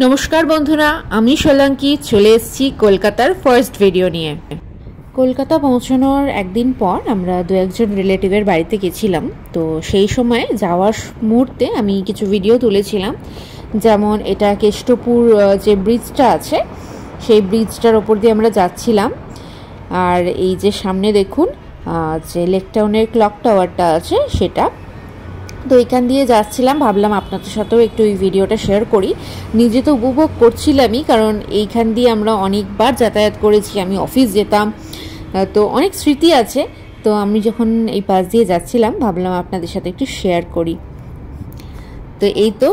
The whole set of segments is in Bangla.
নমস্কার বন্ধুরা, আমি সোলাঙ্কি চলে এসেছি কলকাতার ফার্স্ট ভিডিও নিয়ে। কলকাতা পৌঁছানোর একদিন পর আমরা দু একজন রিলেটিভের বাড়িতে গেছিলাম। তো সেই সময় যাওয়ার মুহূর্তে আমি কিছু ভিডিও তুলেছিলাম, যেমন এটা কেষ্টপুর যে ব্রিজটা আছে সেই ব্রিজটার ওপর দিয়ে আমরা যাচ্ছিলাম। আর এই যে সামনে দেখুন যে লেক টাউনের ক্লক টাওয়ারটা আছে সেটা, তো এখান দিয়ে যাচ্ছিলাম, ভাবলাম আপনাদের সাথেও একটু এই ভিডিওটা শেয়ার করি। নিজে তো উপভোগ করছিলামই, কারণ এইখান দিয়ে আমরা অনেকবার যাতায়াত করেছি, আমি অফিস যেতাম, তো অনেক স্মৃতি আছে। তো আমি যখন এই পাশ দিয়ে যাচ্ছিলাম ভাবলাম আপনাদের সাথে একটু শেয়ার করি। তো এই তো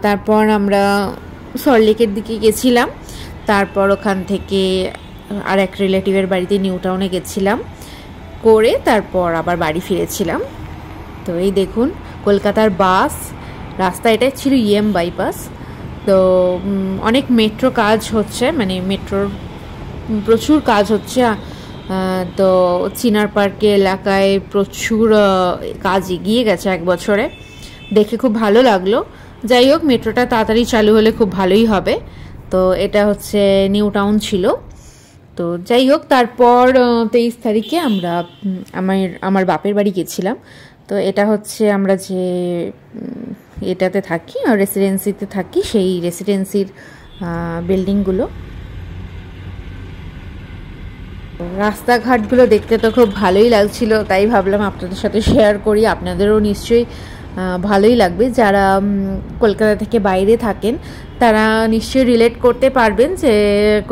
তারপর আমরা সল্টলেকের দিকে গেছিলাম, তারপর ওখান থেকে আর এক রিলেটিভের বাড়িতে নিউ টাউনে গেছিলাম করে তারপর আবার বাড়ি ফিরেছিলাম। তো এই দেখুন কলকাতার বাস রাস্তা, এটা ছিল ইএম বাইপাস। তো অনেক মেট্রো কাজ হচ্ছে, মানে মেট্রোর প্রচুর কাজ হচ্ছে। তো চিনার পার্কে এলাকায় প্রচুর কাজ এগিয়ে গেছে এক বছরে, দেখে খুব ভালো লাগলো। যাই হোক, মেট্রোটা তাড়াতাড়ি চালু হলে খুব ভালোই হবে। তো এটা হচ্ছে নিউ টাউন ছিল। তো যাই হোক, তারপর 23 তারিখে আমরা আমার বাপের বাড়ি গেছিলাম। তো এটা হচ্ছে আমরা যে এটাতে থাকি, রেসিডেন্সিতে থাকি, সেই রেসিডেন্সির বিল্ডিংগুলো। রাস্তাঘাটগুলো দেখতে তো খুব ভালোই লাগছিল, তাই ভাবলাম আপনাদের সাথে শেয়ার করি। আপনাদেরও নিশ্চয়ই ভালোই লাগবে। যারা কলকাতা থেকে বাইরে থাকেন তারা নিশ্চয়ই রিলেট করতে পারবেন যে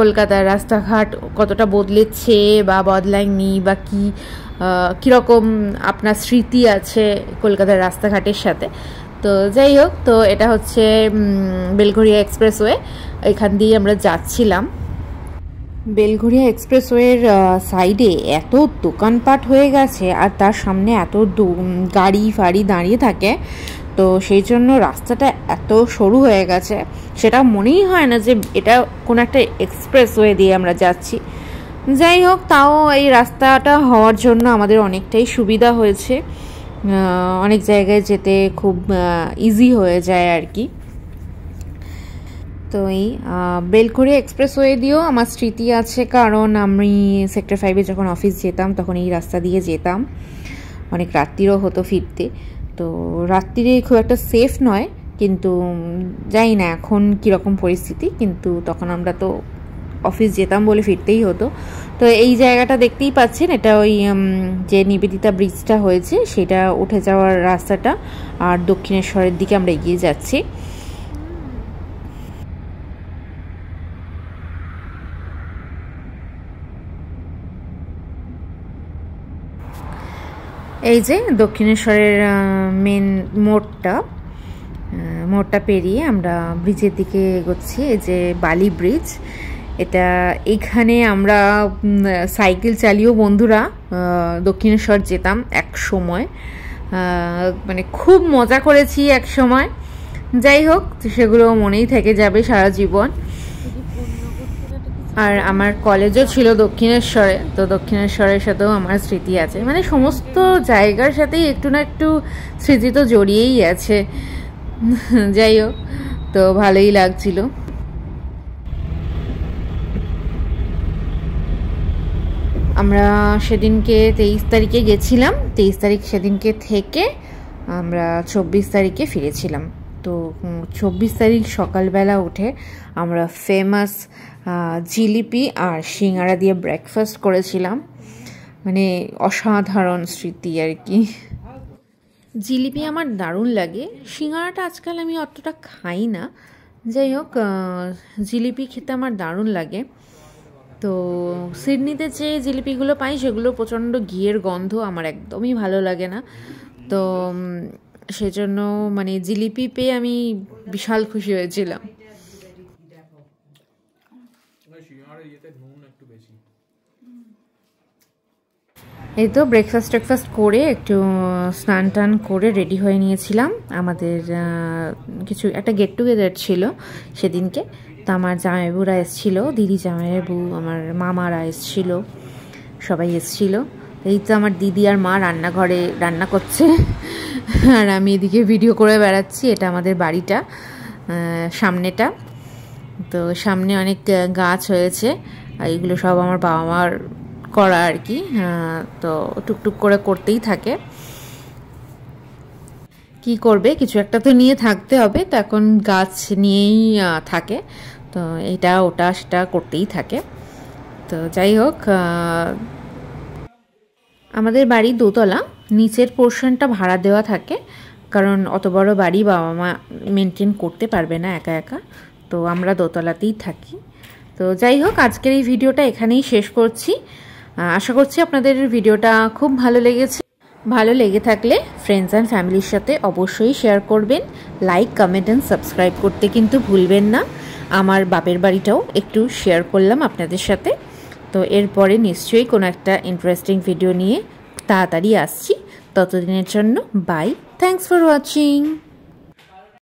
কলকাতার রাস্তাঘাট কতটা বদলেছে বা বদলায়নি, বা কীরকম আপনার স্মৃতি আছে কলকাতার রাস্তাঘাটের সাথে। তো যাই হোক, তো এটা হচ্ছে বেলঘরিয়া এক্সপ্রেসওয়ে, এখান দিয়ে আমরা যাচ্ছিলাম। বেলঘরিয়া এক্সপ্রেসওয়ের সাইডে এত দোকানপাট হয়ে গেছে আর তার সামনে এত গাড়ি ফাড়ি দাঁড়িয়ে থাকে, তো সেই জন্য রাস্তাটা এত সরু হয়ে গেছে, সেটা মনেই হয় না যে এটা কোনো একটা এক্সপ্রেসওয়ে দিয়ে আমরা যাচ্ছি। যাই হোক, তাও এই রাস্তাটা হওয়ার জন্য আমাদের অনেকটাই সুবিধা হয়েছে, অনেক জায়গায় যেতে খুব ইজি হয়ে যায় আর কি। তো এই বেলঘরিয়া এক্সপ্রেসওয়ে দিয়েও আমার স্মৃতি আছে, কারণ আমি সেক্টর 5-এ যখন অফিস যেতাম তখন এই রাস্তা দিয়ে যেতাম, অনেক রাত্রিরও হতো ফিরতে। তো রাত্রিরে খুব একটা সেফ নয়, কিন্তু জানি না এখন কীরকম পরিস্থিতি, কিন্তু তখন আমরা তো অফিস যেতাম বলে ফিরতেই হতো। তো এই জায়গাটা দেখতেই পাচ্ছেন, এটা ওই যে নিবেদিতা ব্রিজটা হয়েছে সেটা উঠে যাওয়ার রাস্তাটা, আর দক্ষিণেশ্বরের দিকে আমরা এগিয়ে যাচ্ছি। এই যে দক্ষিণেশ্বরের মেন মোড়টা পেরিয়ে আমরা ব্রিজের দিকে এগোচ্ছি। এই যে বালি ব্রিজ, এইখানে আমরা সাইকেল চালিয়েও বন্ধুরা দক্ষিণেশ্বর যেতাম এক সময়, মানে খুব মজা করেছি এক সময়। যাই হোক, সেগুলো মনেই থেকে যাবে সারা জীবন। আর আমার কলেজও ছিল দক্ষিণেশ্বরে, তো দক্ষিণেশ্বরের সাথেও আমার স্মৃতি আছে, মানে সমস্ত জায়গার সাথেই একটু না একটু স্মৃতি তো জড়িয়েই আছে। যাই হোক, তো ভালোই লাগছিল। আমরা সেদিনকে 23 তারিখে গেছিলাম, 23 তারিখ সেদিনকে থেকে আমরা 24 তারিখে ফিরেছিলাম। তো 24 তারিখ সকালবেলা উঠে আমরা ফেমাস জিলিপি আর সিঙ্গারা দিয়ে ব্রেকফাস্ট করেছিলাম, মানে অসাধারণ স্মৃতি আর কি। জিলিপি আমার দারুণ লাগে, সিঙ্গারাটা আজকাল আমি অতটা খাই না। যাই হোক, জিলিপি খেতে আমার দারুণ লাগে। তো সিডনিতে যে জিলিপিগুলো পাই সেগুলো প্রচণ্ড ঘিয়ের গন্ধ, আমার একদমই ভালো লাগে না। তো সেজন্য মানে জিলিপি পেয়ে আমি বিশাল খুশি হয়েছিলাম। এই তো ব্রেকফাস্ট করে একটু স্নান টান করে রেডি হয়ে নিয়েছিলাম। আমাদের কিছু একটা গেট টুগেদার ছিল সেদিনকে, তো আমার জামাইবাবুরা এসেছিল, দিদি জামাইবাবু, আমার মামারা এসেছিল, সবাই এসেছিল। এই তো আমার দিদি আর মা রান্নাঘরে রান্না করছে, আর আমি এদিকে ভিডিও করে বেড়াচ্ছি। এটা আমাদের বাড়িটা, সামনেটা। তো সামনে অনেক গাছ হয়েছে, আর এগুলো সব আমার বাবা মার করা আর কি। তো টুকটুক করে করতেই থাকে, কি করবে, কিছু একটা তো নিয়ে থাকতে হবে। তো এখন গাছ নিয়েই থাকে, তো এটা ওটা সেটা করতেই থাকে। তো যাই হোক, আমাদের বাড়ি দোতলা, নিচের পোর্শনটা ভাড়া দেওয়া থাকে, কারণ অত বড় বাড়ি বাবা মা মেনটেন করতে পারবে না একা একা, তো আমরা দোতলাতেই থাকি। তো যাই হোক, আজকের এই ভিডিওটা এখানেই শেষ করছি। আশা করছি আপনাদের ভিডিওটা খুব ভালো লেগেছে। ভালো লেগে থাকলে ফ্রেন্ডস অ্যান্ড ফ্যামিলির সাথে অবশ্যই শেয়ার করবেন। লাইক, কমেন্ট অ্যান্ড সাবস্ক্রাইব করতে কিন্তু ভুলবেন না। আমার বাপের বাড়িটাও একটু শেয়ার করলাম আপনাদের সাথে। তো এরপরে নিশ্চয়ই কোনো একটা ইন্টারেস্টিং ভিডিও নিয়ে তাড়াতাড়ি আসছি। ততদিনের জন্য বাই, থ্যাংকস ফর ওয়াচিং।